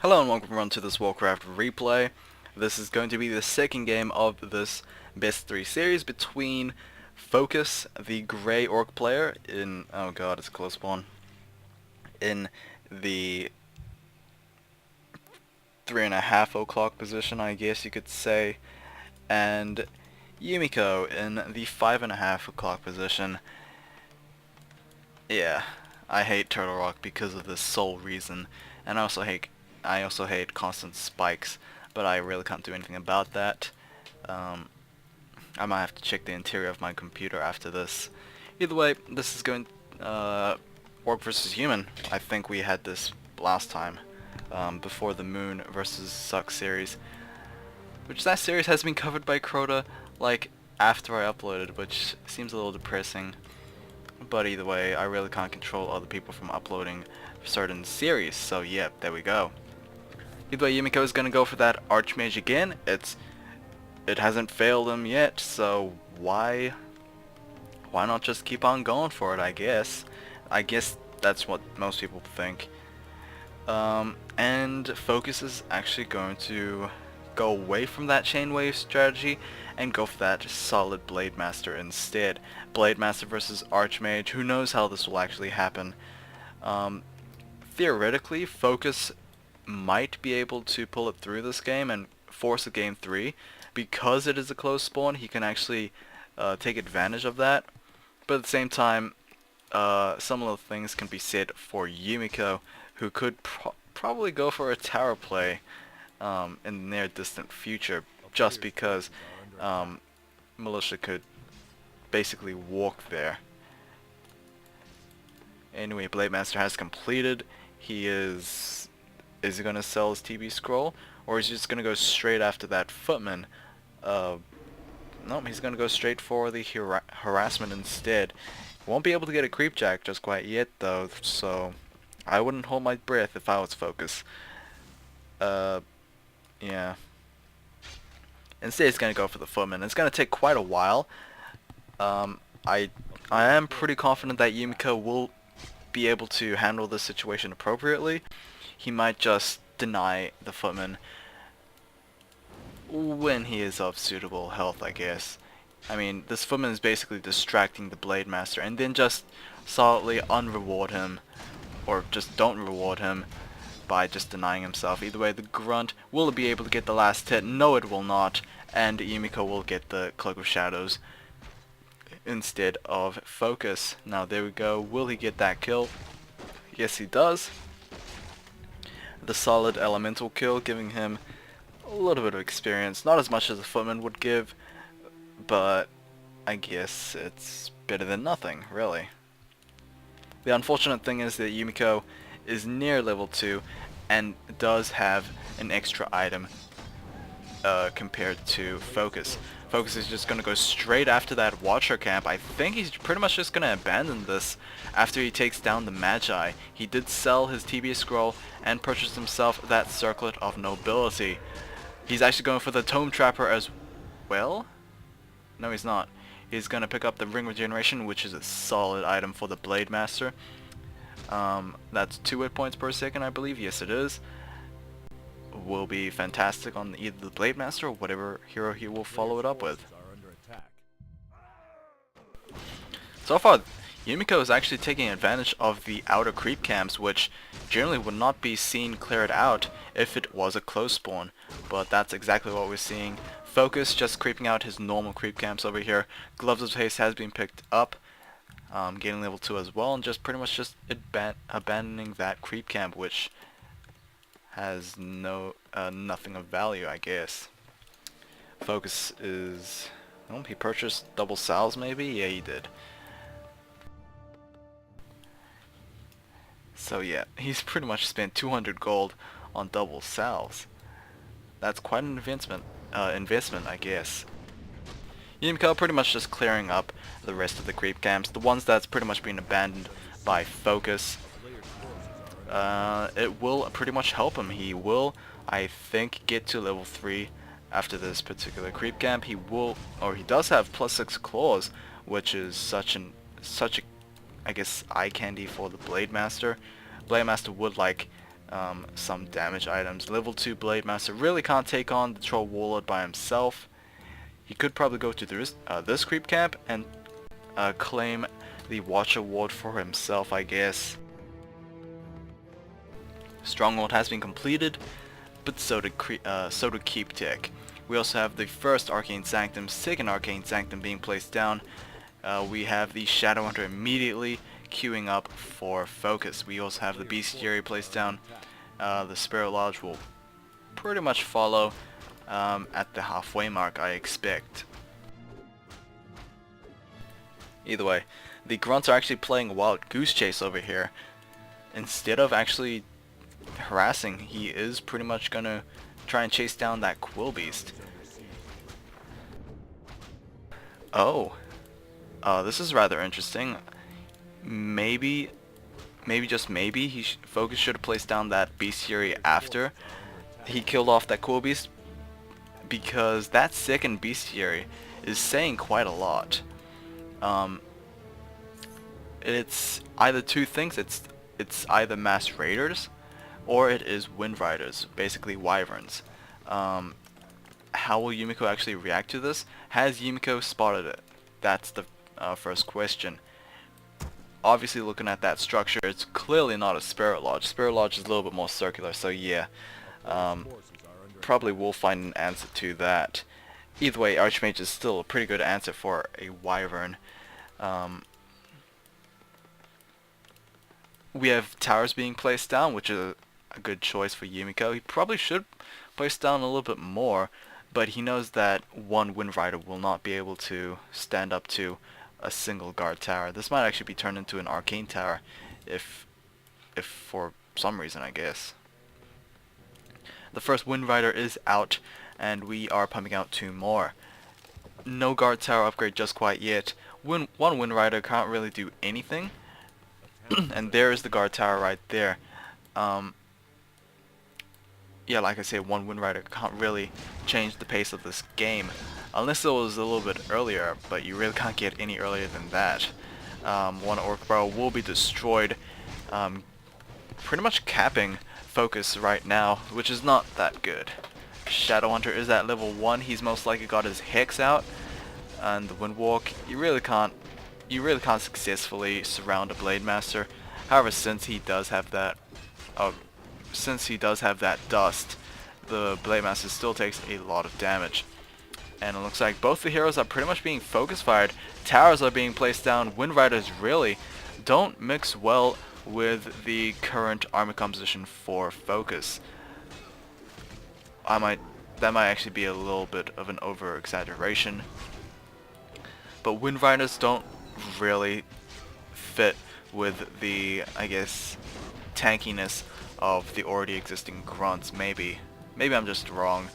Hello and welcome everyone to this Warcraft replay. This is going to be the second game of this best 3 series between FoCuS, the Grey Orc player, in, oh god, it's a close one, in the 3.5 o'clock position, I guess you could say, and Yumiko in the 5.5 o'clock position. Yeah, I hate Turtle Rock because of this sole reason, and I also hate constant spikes, but I really can't do anything about that. I might have to check the interior of my computer after this. Either way, this is going Orc versus Human. I think we had this last time, before the Moon versus Suck series, which that series has been covered by Crota, like, after I uploaded, which seems a little depressing. But either way, I really can't control other people from uploading certain series, so yeah, there we go. Either way, Yumiko is gonna go for that Archmage again. It hasn't failed him yet, so why not just keep on going for it, I guess. I guess that's what most people think. And FoCuS is actually going to go away from that chain wave strategy and go for that solid Blade Master instead. Blade Master versus Archmage, who knows how this will actually happen. Theoretically, FoCuS might be able to pull it through this game and force a game 3. Because it is a close spawn, he can actually take advantage of that. But at the same time, some of the things can be said for Yumiko, who could probably go for a tower play in the near distant future, just because Militia could basically walk there. Anyway, Blade Master has completed. He is he gonna sell his TB scroll, or is he just gonna go straight after that footman? Nope, he's gonna go straight for the harassment instead. Won't be able to get a creep jack just quite yet though, so I wouldn't hold my breath if I was FoCuS. Yeah. Instead, he's gonna go for the footman. It's gonna take quite a while. I am pretty confident that Yumiko will be able to handle this situation appropriately. He might just deny the footman when he is of suitable health, I guess. I mean, this footman is basically distracting the Blade Master, and then just solidly unreward him, or just don't reward him by just denying himself. Either way, the Grunt will be able to get the last hit. No, it will not, and Yumiko will get the Cloak of Shadows instead of FoCuS. Now there we go. Will he get that kill? Yes, he does. The solid elemental kill, giving him a little bit of experience. Not as much as the footman would give, but I guess it's better than nothing, really. The unfortunate thing is that Yumiko is near level 2 and does have an extra item compared to FoCuS. FoCuS is just going to go straight after that Watcher camp. I think he's pretty much just going to abandon this after he takes down the Magi. He did sell his TB scroll and purchase himself that Circlet of Nobility. He's actually going for the Tome Trapper as well? No, he's not. He's going to pick up the Ring Regeneration, which is a solid item for the Blade Master. That's 2 hit points per second, I believe. Yes, it is. Will be fantastic on either the Blade Master or whatever hero he will follow it up with. So far, Yumiko is actually taking advantage of the outer creep camps, which generally would not be seen cleared out if it was a close spawn, but that's exactly what we're seeing. FoCuS just creeping out his normal creep camps over here. Gloves of Haste has been picked up, gaining level 2 as well, and just pretty much just abandoning that creep camp, which has nothing of value, I guess. FoCuS is... oh, he purchased double salves maybe? Yeah, he did. So yeah, he's pretty much spent 200 gold on double salves. That's quite an investment, I guess. Yumiko pretty much just clearing up the rest of the creep camps, the ones that's pretty much been abandoned by FoCuS. It will pretty much help him. He will, I think, get to level 3 after this particular creep camp. He will, or he does have +6 claws, which is such a, I guess, eye candy for the Blade Master. Blade Master would like some damage items. Level 2 Blade Master really can't take on the Troll Warlord by himself. He could probably go to this creep camp and claim the Watcher Ward for himself, I guess. Stronghold has been completed, but so did Keep Tech. We also have the first Arcane Sanctum, second Arcane Sanctum being placed down. We have the Shadowhunter immediately queuing up for FoCuS. We also have the Bestiary placed down. The Spirit Lodge will pretty much follow at the halfway mark, I expect. Either way, the Grunts are actually playing a wild goose chase over here. Instead of actually harassing, he is pretty much gonna try and chase down that Quill Beast. Oh, this is rather interesting. Maybe just maybe, FoCuS should have placed down that Bestiary after he killed off that Quill Beast, because that second Bestiary is saying quite a lot. It's either two things. It's either Mass Raiders, or it is Wind Riders, basically Wyverns. How will Yumiko actually react to this? Has Yumiko spotted it? That's the first question. Obviously, looking at that structure, it's clearly not a Spirit Lodge. Spirit Lodge is a little bit more circular, so yeah. Probably will find an answer to that. Either way, Archmage is still a pretty good answer for a Wyvern. We have towers being placed down, which is a good choice for Yumiko. He probably should place down a little bit more, but he knows that one Wind Rider will not be able to stand up to a single guard tower. This might actually be turned into an arcane tower, if for some reason, I guess. The first Wind Rider is out, and we are pumping out 2 more. No guard tower upgrade just quite yet. One Wind Rider can't really do anything, and there is the guard tower right there. Yeah, like I say, one Wind Rider can't really change the pace of this game, unless it was a little bit earlier, but you really can't get any earlier than that. One Orc Barrel will be destroyed, pretty much capping FoCuS right now, which is not that good. Shadowhunter is at level 1. He's most likely got his Hex out, and the Windwalk. You really can't successfully surround a Blade Master. However, since he does have that dust, the Blade Master still takes a lot of damage. And it looks like both the heroes are pretty much being focus fired. Towers are being placed down. Wind Riders really don't mix well with the current army composition for FoCuS. That might actually be a little bit of an over exaggeration, but Wind Riders don't really fit with the, I guess, tankiness of the already existing Grunts. Maybe I'm just wrong.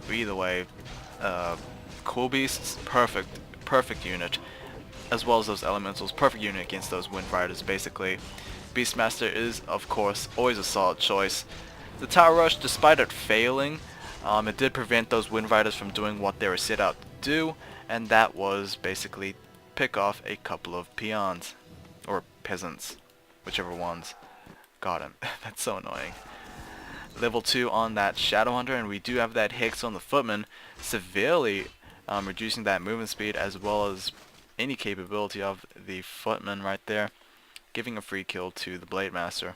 But either way, Cool Beasts, perfect unit, as well as those Elementals, perfect unit against those Wind Riders. Basically, Beastmaster is, of course, always a solid choice. The Tower Rush, despite it failing, it did prevent those Wind Riders from doing what they were set out to do, and that was basically pick off a couple of peons, or peasants, whichever ones. Got him. That's so annoying. Level 2 on that Shadowhunter, and we do have that Hex on the Footman, severely reducing that movement speed as well as any capability of the Footman right there, giving a free kill to the Blade Master.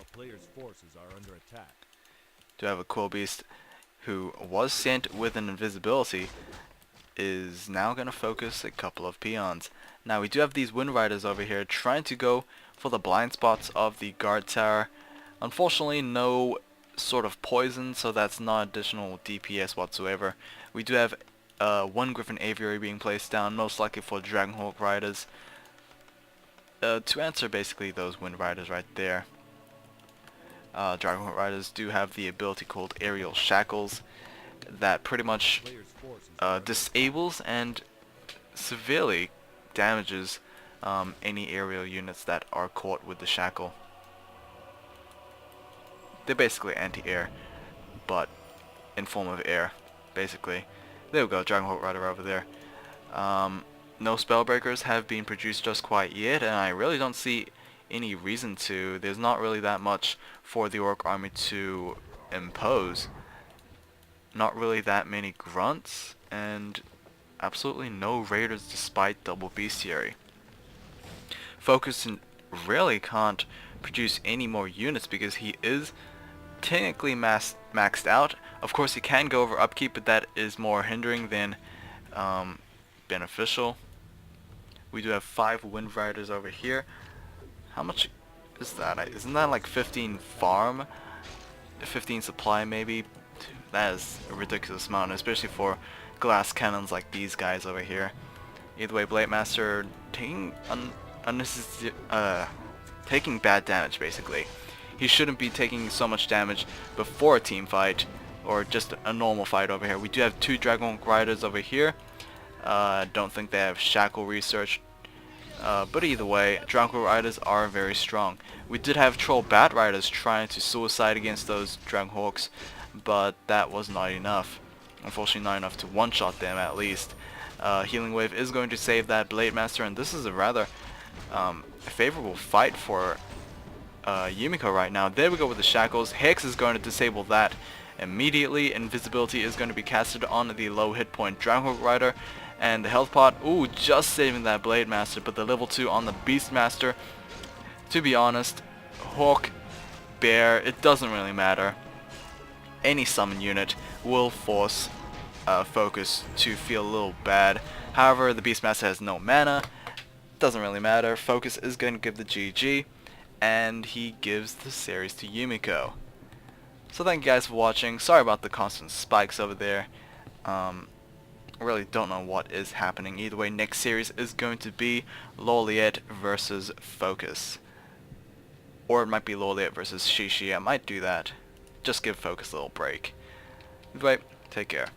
A player's forces are under attack. Do have a Quill Beast who was sent with an invisibility, is now going to focus a couple of peons. Now we do have these Wind Riders over here trying to go for the blind spots of the guard tower. Unfortunately, no sort of poison, so that's not additional DPS whatsoever. We do have one Griffin Aviary being placed down, most likely for Dragonhawk Riders, to answer basically those Wind Riders right there. Dragonhawk Riders do have the ability called Aerial Shackles that pretty much disables and severely damages any aerial units that are caught with the shackle. They're basically anti-air, but in form of air, basically. There we go, Dragonhawk Rider over there. No Spellbreakers have been produced just quite yet, and I really don't see any reason to. There's not really that much for the Orc army to impose. Not really that many grunts, and absolutely no raiders despite double bestiary. FoCuS really can't produce any more units because he is technically maxed out. Of course he can go over upkeep, but that is more hindering than beneficial. We do have 5 Wind Riders over here. How much is that? Isn't that like 15 farm? 15 supply maybe? That is a ridiculous amount, especially for glass cannons like these guys over here. Either way, Blade Master taking taking bad damage basically. He shouldn't be taking so much damage before a team fight or just a normal fight over here. We do have 2 Dragon Riders over here. Don't think they have Shackle research. But either way, Dragon Riders are very strong. We did have Troll Bat Riders trying to suicide against those Dragon Hawks, but that was not enough. Unfortunately not enough to one-shot them at least. Healing Wave is going to save that Blade Master, and this is a rather favorable fight for Yumiko right now. There we go with the Shackles. Hex is going to disable that immediately. Invisibility is going to be casted on the low hit point Dragon Rider, and the health pot, ooh, just saving that Blade Master, but the level 2 on the Beast Master, to be honest, Hawk, Bear, it doesn't really matter. Any summon unit will force FoCuS to feel a little bad. However, the Beastmaster has no mana. Doesn't really matter. FoCuS is going to give the GG, and he gives the series to Yumiko. So thank you guys for watching. Sorry about the constant spikes over there. I really don't know what is happening. Either way, next series is going to be Loliet versus FoCuS. Or it might be Loliet versus Shishi. I might do that. Just give FoCuS a little break. Either way, take care.